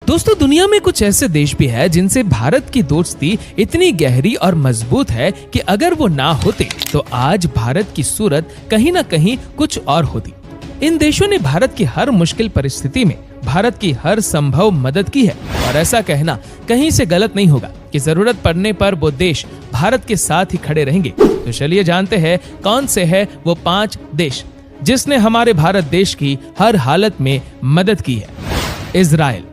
दोस्तों, दुनिया में कुछ ऐसे देश भी है जिनसे भारत की दोस्ती इतनी गहरी और मजबूत है कि अगर वो ना होते तो आज भारत की सूरत कहीं ना कहीं कुछ और होती। इन देशों ने भारत की हर मुश्किल परिस्थिति में भारत की हर संभव मदद की है और ऐसा कहना कहीं से गलत नहीं होगा कि जरूरत पड़ने पर वो देश भारत के साथ ही खड़े रहेंगे। तो चलिए जानते हैं कौन से है वो 5 देश जिसने हमारे भारत देश की हर हालत में मदद की है।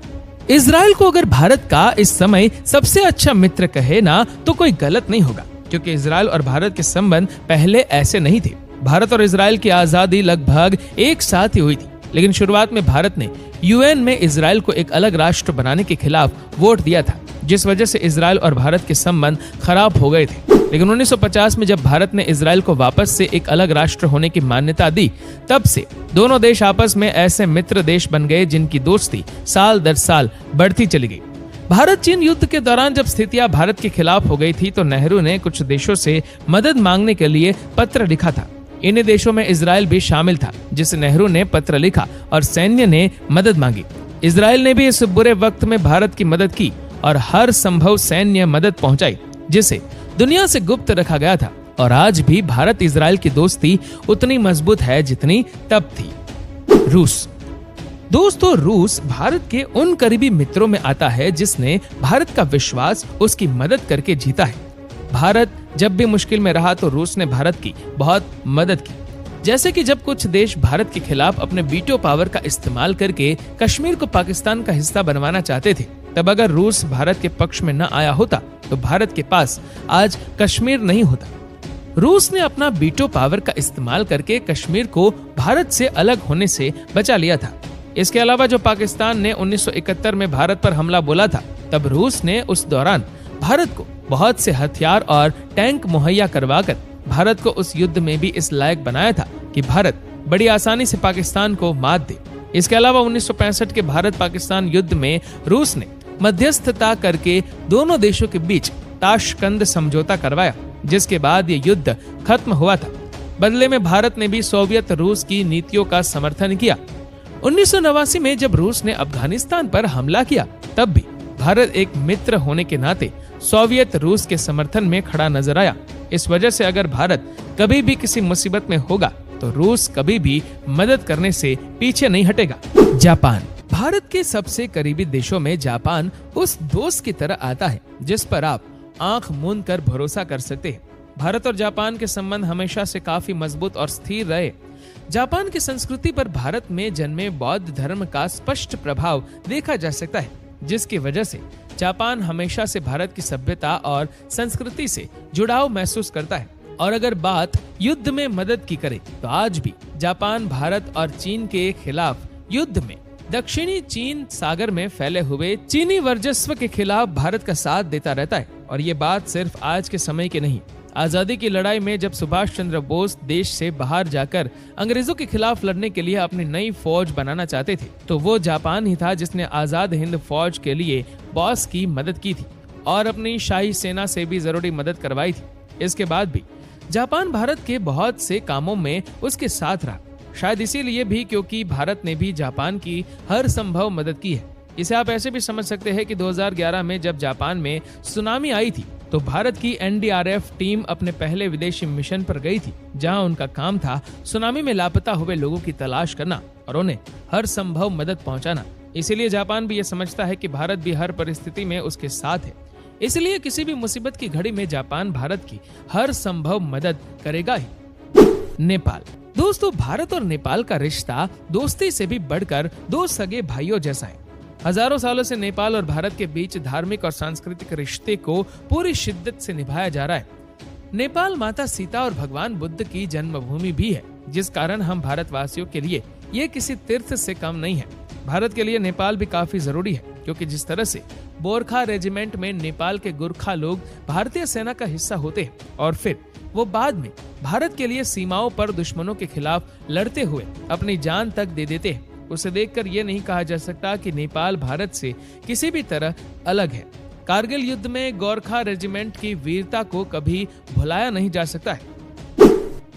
इजराइल को अगर भारत का इस समय सबसे अच्छा मित्र कहे ना तो कोई गलत नहीं होगा, क्योंकि इजराइल और भारत के संबंध पहले ऐसे नहीं थे। भारत और इजराइल की आजादी लगभग एक साथ ही हुई थी, लेकिन शुरुआत में भारत ने यूएन में इजराइल को एक अलग राष्ट्र बनाने के खिलाफ वोट दिया था, जिस वजह से इजराइल और भारत के संबंध खराब हो गए थे। लेकिन 1950 में जब भारत ने इजराइल को वापस से एक अलग राष्ट्र होने की मान्यता दी, तब से दोनों देश आपस में ऐसे मित्र देश बन गए जिनकी दोस्ती साल दर साल बढ़ती चली गई। भारत चीन युद्ध के दौरान जब स्थितियां भारत के खिलाफ हो गई थी तो नेहरू ने कुछ देशों से मदद मांगने के लिए पत्र लिखा था। इन देशों में इजराइल भी शामिल था, जिसे नेहरू ने पत्र लिखा और सैन्य ने मदद मांगी। इजराइल ने भी इस बुरे वक्त में भारत की मदद की और हर संभव सैन्य मदद पहुंचाई, जिसे दुनिया से गुप्त रखा गया था। और आज भी भारत इजराइल की दोस्ती उतनी मजबूत है जितनी तब थी। रूस। दोस्तों, रूस भारत के उन करीबी मित्रों में आता है जिसने भारत का विश्वास उसकी मदद करके जीता है। भारत जब भी मुश्किल में रहा तो रूस ने भारत की बहुत मदद की। जैसे कि जब कुछ देश भारत के खिलाफ अपने वीटो पावर का इस्तेमाल करके कश्मीर को पाकिस्तान का हिस्सा बनवाना चाहते थे, तब अगर रूस भारत के पक्ष में न आया होता तो भारत के पास आज कश्मीर नहीं होता। रूस ने अपना वीटो पावर का इस्तेमाल करके कश्मीर को भारत से अलग होने से बचा लिया था। इसके अलावा जो पाकिस्तान ने 1971 में भारत पर हमला बोला था, तब रूस ने उस दौरान भारत को बहुत से हथियार और टैंक मुहैया करवाकर भारत को उस युद्ध में भी इस लायक बनाया था कि भारत बड़ी आसानी से पाकिस्तान को मात दे। इसके अलावा 1965 के भारत पाकिस्तान युद्ध में रूस ने मध्यस्थता करके दोनों देशों के बीच ताशकंद समझौता करवाया, जिसके बाद ये युद्ध खत्म हुआ था। बदले में भारत ने भी सोवियत रूस की नीतियों का समर्थन किया। 1989 में जब रूस ने अफगानिस्तान पर हमला किया, तब भी भारत एक मित्र होने के नाते सोवियत रूस के समर्थन में खड़ा नजर आया। इस वजह से अगर भारत कभी भी किसी मुसीबत में होगा तो रूस कभी भी मदद करने से पीछे नहीं हटेगा। जापान। भारत के सबसे करीबी देशों में जापान उस दोस्त की तरह आता है जिस पर आप आंख मूंद कर भरोसा कर सकते हैं। भारत और जापान के संबंध हमेशा से काफी मजबूत और स्थिर रहे। जापान की संस्कृति पर भारत में जन्मे बौद्ध धर्म का स्पष्ट प्रभाव देखा जा सकता है, जिसकी वजह से जापान हमेशा से भारत की सभ्यता और संस्कृति से जुड़ाव महसूस करता है। और अगर बात युद्ध में मदद की करे तो आज भी जापान भारत और चीन के खिलाफ युद्ध में दक्षिणी चीन सागर में फैले हुए चीनी वर्चस्व के खिलाफ भारत का साथ देता रहता है। और ये बात सिर्फ आज के समय की नहीं, आजादी की लड़ाई में जब सुभाष चंद्र बोस देश से बाहर जाकर अंग्रेजों के खिलाफ लड़ने के लिए अपनी नई फौज बनाना चाहते थे, तो वो जापान ही था जिसने आजाद हिंद फौज के लिए बॉस की मदद की थी और अपनी शाही सेना से भी जरूरी मदद करवाई थी। इसके बाद भी जापान भारत के बहुत से कामों में उसके साथ रहा, शायद इसीलिए भी क्योंकि भारत ने भी जापान की हर संभव मदद की है। इसे आप ऐसे भी समझ सकते हैं कि 2011 में जब जापान में सुनामी आई थी तो भारत की एनडीआरएफ टीम अपने पहले विदेशी मिशन पर गई थी, जहां उनका काम था सुनामी में लापता हुए लोगों की तलाश करना और उन्हें हर संभव मदद पहुंचाना। इसीलिए जापान भी ये समझता है कि भारत भी हर परिस्थिति में उसके साथ है। इसलिए किसी भी मुसीबत की घड़ी में जापान भारत की हर संभव मदद करेगा ही। नेपाल। दोस्तों, भारत और नेपाल का रिश्ता दोस्ती से भी बढ़कर दो सगे भाइयों जैसा है। हजारों सालों से नेपाल और भारत के बीच धार्मिक और सांस्कृतिक रिश्ते को पूरी शिद्दत से निभाया जा रहा है। नेपाल माता सीता और भगवान बुद्ध की जन्मभूमि भी है, जिस कारण हम भारतवासियों के लिए ये किसी तीर्थ से कम नहीं है। भारत के लिए नेपाल भी काफी जरूरी है, क्योंकि जिस तरह से बोरखा रेजिमेंट में नेपाल के गुरखा लोग भारतीय सेना का हिस्सा होते हैं और फिर वो बाद में भारत के लिए सीमाओं पर दुश्मनों के खिलाफ लड़ते हुए अपनी जान तक दे देते हैं, उसे देखकर ये नहीं कहा जा सकता कि नेपाल भारत से किसी भी तरह अलग है। कारगिल युद्ध में गोरखा रेजिमेंट की वीरता को कभी भुलाया नहीं जा सकता है।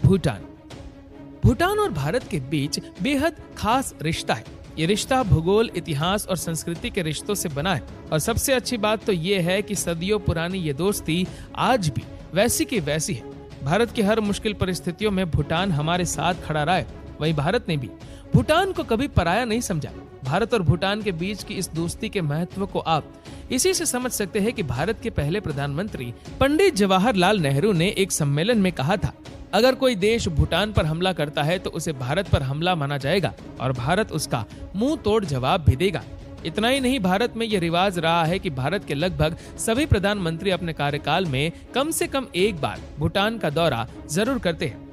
भूटान और भारत के बीच बेहद खास रिश्ता है। ये रिश्ता भूगोल, इतिहास और संस्कृति के रिश्तों से बना है और सबसे अच्छी बात तो ये है कि सदियों पुरानी ये दोस्ती आज भी वैसी की वैसी है। भारत की हर मुश्किल परिस्थितियों में भूटान हमारे साथ खड़ा रहा है, वहीं भारत ने भी भूटान को कभी पराया नहीं समझा। भारत और भूटान के बीच की इस दोस्ती के महत्व को आप इसी से समझ सकते हैं कि भारत के पहले प्रधानमंत्री पंडित जवाहरलाल नेहरू ने एक सम्मेलन में कहा था, अगर कोई देश भूटान पर हमला करता है तो उसे भारत पर हमला माना जाएगा और भारत उसका मुंह तोड़ जवाब भी देगा। इतना ही नहीं, भारत में यह रिवाज रहा है कि भारत के लगभग सभी प्रधानमंत्री अपने कार्यकाल में कम से कम एक बार भूटान का दौरा जरूर करते हैं।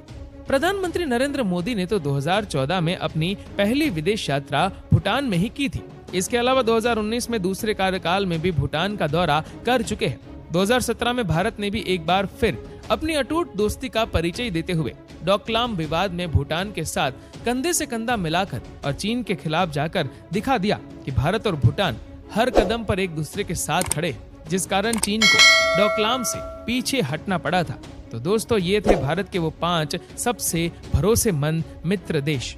प्रधानमंत्री नरेंद्र मोदी ने तो 2014 में अपनी पहली विदेश यात्रा भूटान में ही की थी। इसके अलावा 2019 में दूसरे कार्यकाल में भी भूटान का दौरा कर चुके हैं। 2017 में भारत ने भी एक बार फिर अपनी अटूट दोस्ती का परिचय देते हुए डोकलाम विवाद में भूटान के साथ कंधे से कंधा मिलाकर और चीन के खिलाफ जाकर दिखा दिया कि भारत और भूटान हर कदम पर एक दूसरे के साथ खड़े, जिस कारण चीन को डोकलाम से पीछे हटना पड़ा था। तो दोस्तों, ये थे भारत के वो 5 सबसे भरोसेमंद मित्र देश।